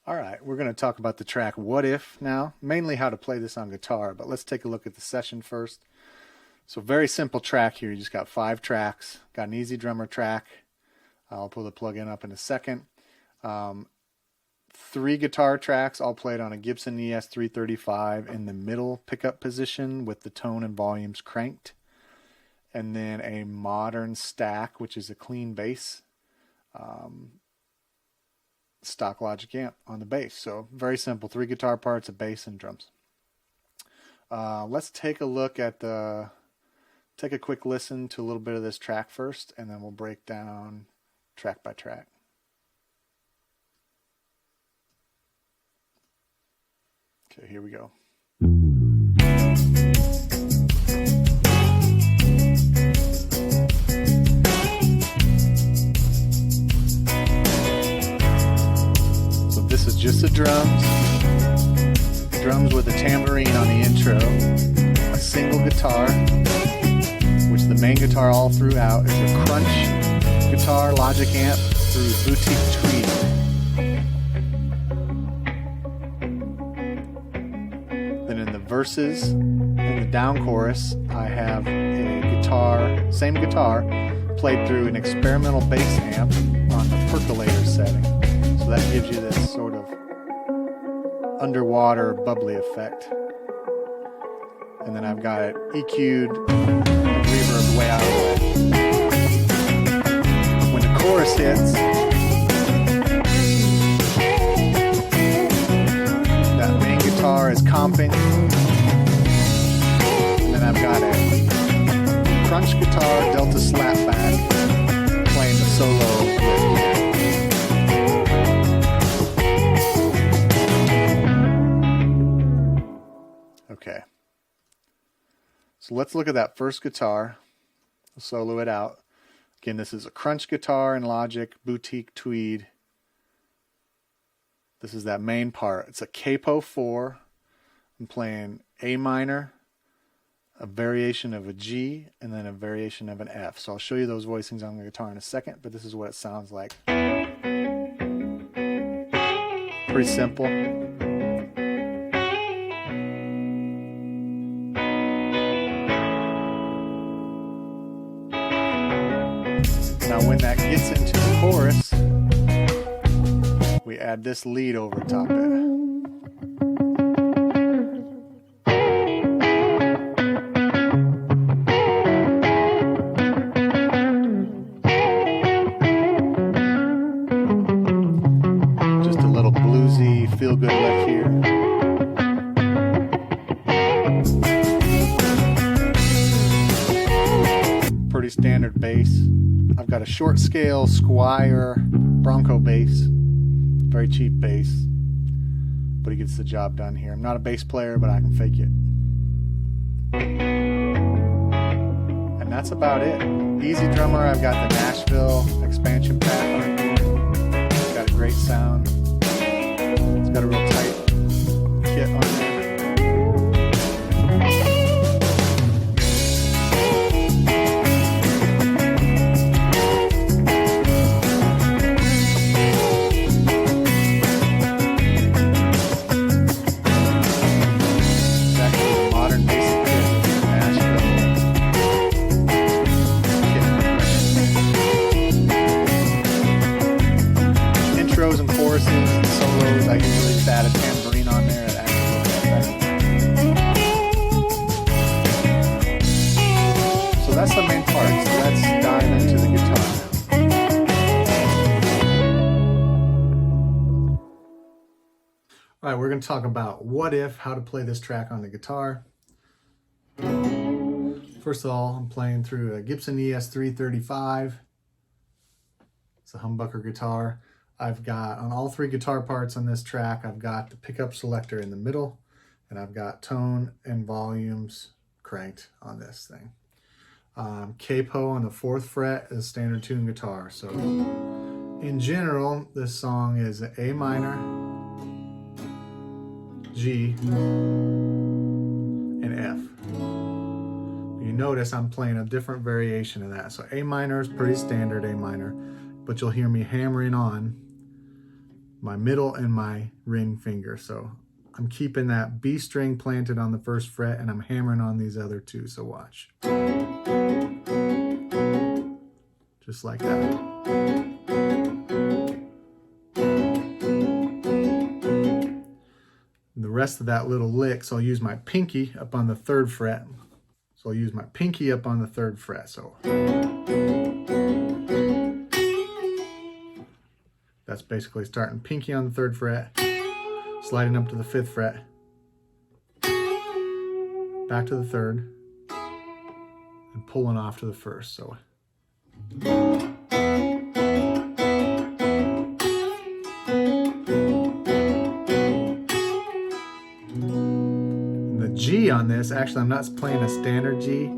All right, we're going to talk about the track What If now, mainly how to play this on guitar, but let's take a look at the session first. So very simple track here. You just got 5 tracks, got an easy drummer track. I'll pull the plug-in up in a second. 3 guitar tracks, all played on a Gibson ES-335 in the middle pickup position with the tone and volumes cranked. And then a modern stack, which is a clean bass. Stock Logic amp on the bass. So very simple, 3 guitar parts, a bass and drums. Let's take a look at take a quick listen to a little bit of this track first, and then we'll break down track by track. Okay, here we go. This is just the drums with a tambourine on the intro, a single guitar, which the main guitar all throughout is a crunch guitar Logic amp through Boutique Tweed. Then in the verses, in the down chorus, I have a guitar, same guitar, played through an experimental bass amp on the percolator setting. So that gives you this sort of underwater bubbly effect. And then I've got it EQ'd and reverbed way out of the way. When the chorus hits, that main guitar is comping. And then I've got a crunch guitar Delta slapback playing the solo lick. Okay, so let's look at that first guitar. I'll solo it out. Again, this is a crunch guitar in Logic, Boutique Tweed. This is that main part. It's a capo 4. I'm playing A minor, a variation of a G, and then a variation of an F. So I'll show you those voicings on the guitar in a second, but this is what it sounds like. Pretty simple. Now when that gets into the chorus, we add this lead over top of it. Just a little bluesy, feel-good lick here. Pretty standard bass. I've got a short scale Squire Bronco bass, very cheap bass, but he gets the job done here. I'm not a bass player, but I can fake it. And that's about it. Easy drummer, I've got the Nashville expansion pack on it. It's got a great sound. It's got a real tight kit on there. Intros and choruses and solos, I usually just add a tambourine on there. It adds so that's the main part. So let's dive into the guitar now. Alright, we're going to talk about What If, how to play this track on the guitar. First of all, I'm playing through a Gibson ES-335. It's a humbucker guitar. I've got, on all 3 guitar parts on this track, I've got the pickup selector in the middle, and I've got tone and volumes cranked on this thing. Capo on the 4th fret is standard tune guitar. So in general, this song is A minor, G, and F. You notice I'm playing a different variation of that. So A minor is pretty standard A minor, but you'll hear me hammering on my middle and my ring finger. So I'm keeping that B string planted on the first fret and I'm hammering on these other two. So watch. Just like that. And the rest of that little lick, so I'll use my pinky up on the 3rd fret. So I'll use my pinky up on the 3rd fret. So that's basically starting pinky on the 3rd fret, sliding up to the 5th fret, back to the 3rd, and pulling off to the 1st. So the G on this, actually I'm not playing a standard G,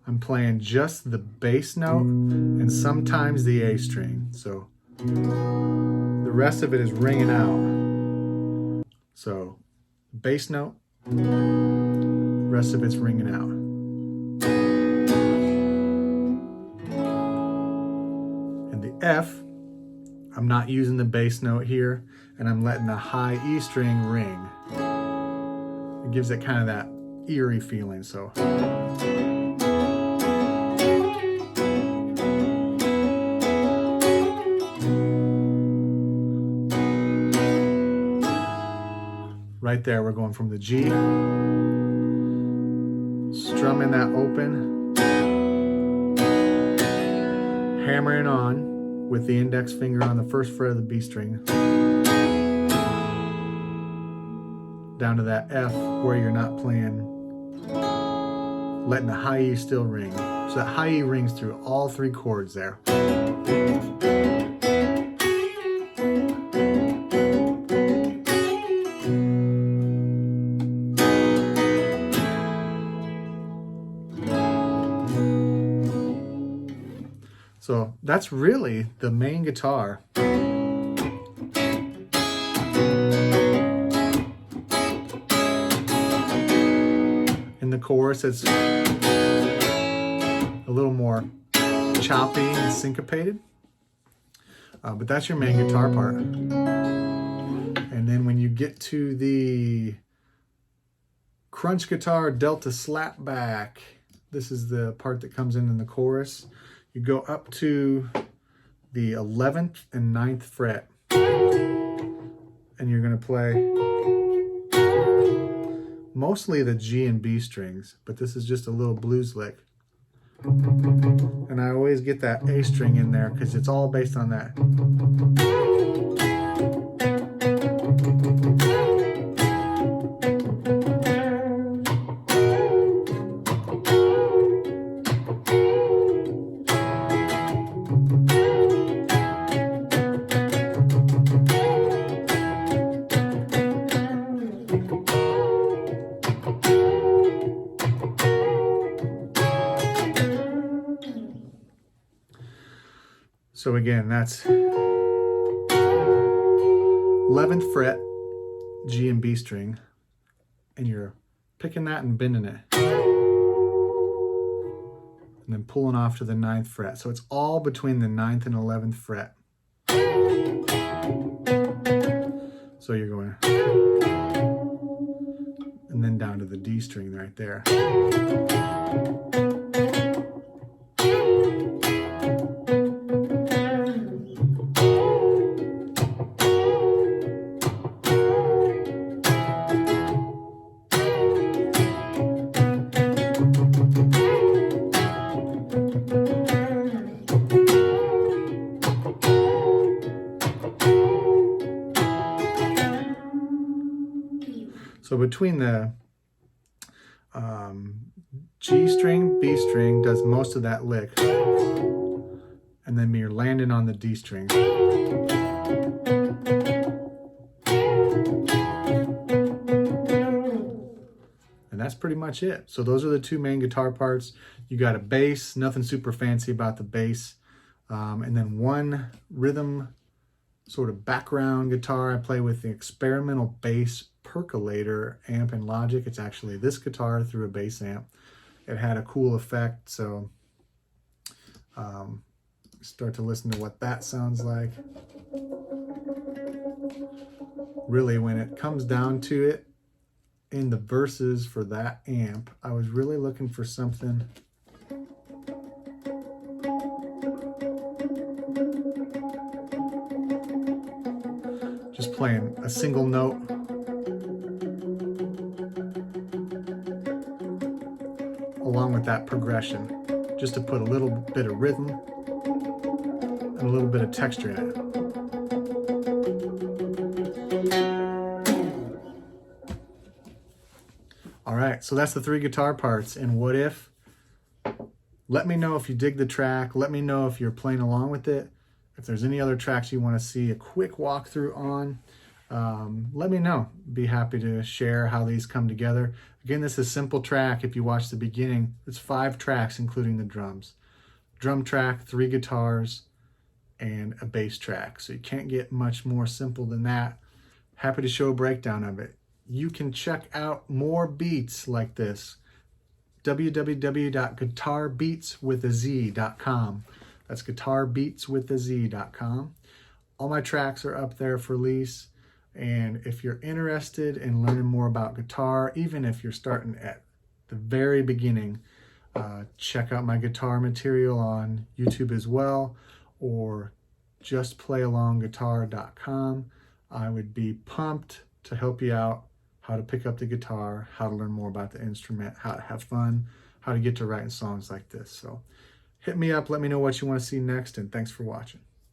I'm playing just the bass note and sometimes the A string. So the rest of it is ringing out. So bass note, rest of it's ringing out. And the F, I'm not using the bass note here, and I'm letting the high E string ring. It gives it kind of that eerie feeling. So right there, we're going from the G, strumming that open, hammering on with the index finger on the 1st fret of the B string, down to that F where you're not playing, letting the high E still ring. So that high E rings through all 3 chords there. So that's really the main guitar. In the chorus, it's a little more choppy and syncopated, but that's your main guitar part. And then when you get to the crunch guitar delta slapback, this is the part that comes in the chorus. You go up to the 11th and 9th fret, and you're going to play mostly the G and B strings, but this is just a little blues lick. And I always get that A string in there because it's all based on that. So again, that's 11th fret, G and B string, and you're picking that and bending it. And then pulling off to the 9th fret. So it's all between the 9th and 11th fret. So you're going, and then down to the D string right there. So between the G string, B string does most of that lick, and then you're landing on the D string. And that's pretty much it. So those are the 2 main guitar parts. You got a bass, nothing super fancy about the bass, and then 1 rhythm sort of background guitar. I play with the experimental bass percolator amp in Logic. It's actually this guitar through a bass amp. It had a cool effect, so start to listen to what that sounds like. really, when it comes down to it, in the verses for that amp, I was really looking for something just playing a single note along with that progression, just to put a little bit of rhythm and a little bit of texture in it. All right, so that's the 3 guitar parts in What If. Let me know if you dig the track. Let me know if you're playing along with it. If there's any other tracks you want to see a quick walkthrough on, let me know. Be happy to share how these come together. Again, this is a simple track. If you watch the beginning, it's 5 tracks, including the drums. Drum track, 3 guitars, and a bass track. So you can't get much more simple than that. Happy to show a breakdown of it. You can check out more beats like this. www.guitarbeatswithaz.com. That's guitarbeatswithaz.com. All my tracks are up there for lease. And if you're interested in learning more about guitar, even if you're starting at the very beginning, check out my guitar material on YouTube as well, or justplayalongguitar.com. I would be pumped to help you out, how to pick up the guitar, how to learn more about the instrument, how to have fun, how to get to writing songs like this. So hit me up, let me know what you want to see next, and thanks for watching.